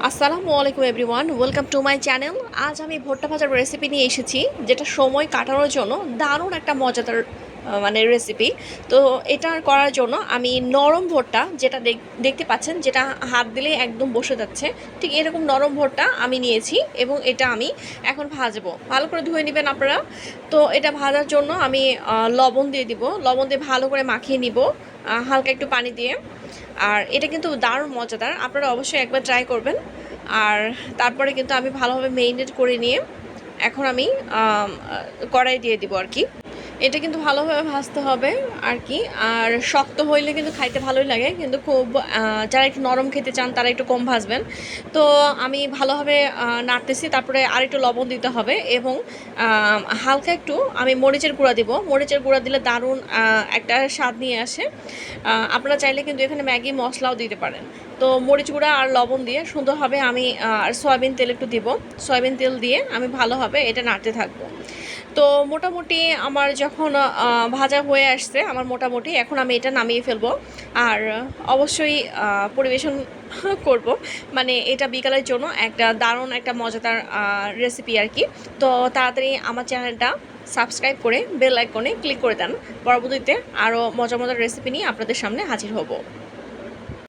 আসসালামু আলাইকুম everyone, welcome to my channel. আজ আমি ভুট্টা ভাজার রেসিপি নিয়ে এসেছি, যেটা সময় কাটানোর জন্য দারুণ একটা মজাদার রেসিপি। তো এটা করার জন্য আমি নরম ভুট্টা, যেটা দেখতে পাচ্ছেন, যেটা হাত দিলে একদম বসে যাচ্ছে, ঠিক এরকম নরম ভুট্টা আমি নিয়েছি এবং এটা আমি এখন ভাজবো। ভালো করে ধুয়ে নেবেন আপনারা। তো এটা ভাজার জন্য আমি লবণ দিয়ে দিব, লবণ দিয়ে ভালো করে মাখিয়ে নিব হালকা একটু পানি দিয়ে। আর এটা কিন্তু দারুণ মজাদার, আপনারা অবশ্যই একবার ট্রাই করবেন। আর তারপরে কিন্তু আমি ভালোভাবে মেরিনেট করে নিয়ে এখন আমি কড়াই দিয়ে দিব আর কি। এটা কিন্তু ভালোভাবে ভাজতে হবে আর কি। আর শক্ত হইলে কিন্তু খাইতে ভালোই লাগে, কিন্তু খুব যারা একটু নরম খেতে চান তারা একটু কম ভাজবেন। তো আমি ভালোভাবে নাড়তেছি, তারপরে আর একটু লবণ দিতে হবে এবং হালকা একটু আমি মরিচের গুঁড়া দিব। মরিচের গুঁড়া দিলে দারুণ একটা স্বাদ নিয়ে আসে। আপনারা চাইলে কিন্তু এখানে ম্যাগি মশলাও দিতে পারেন। তো মরিচ গুঁড়া আর লবণ দিয়ে সুন্দরভাবে আমি আর সয়াবিন তেল একটু দিব। সয়াবিন তেল দিয়ে আমি ভালোভাবে এটা নাড়তে থাকবো। তো মোটামুটি আমার যখন ভাজা হয়ে আসছে আমার মোটামুটি, এখন আমি এটা নামিয়ে ফেলবো। আর অবশ্যই পরিবেশন করব। মানে এটা বিকালের জন্য একটা দারুণ একটা মজাদার রেসিপি আর কি। তো তাড়াতাড়ি আমার চ্যানেলটা সাবস্ক্রাইব করে বেল আইকনে ক্লিক করে দেন। পরবর্তীতে আরও মজার মজার রেসিপি নিয়ে আপনাদের সামনে হাজির হব।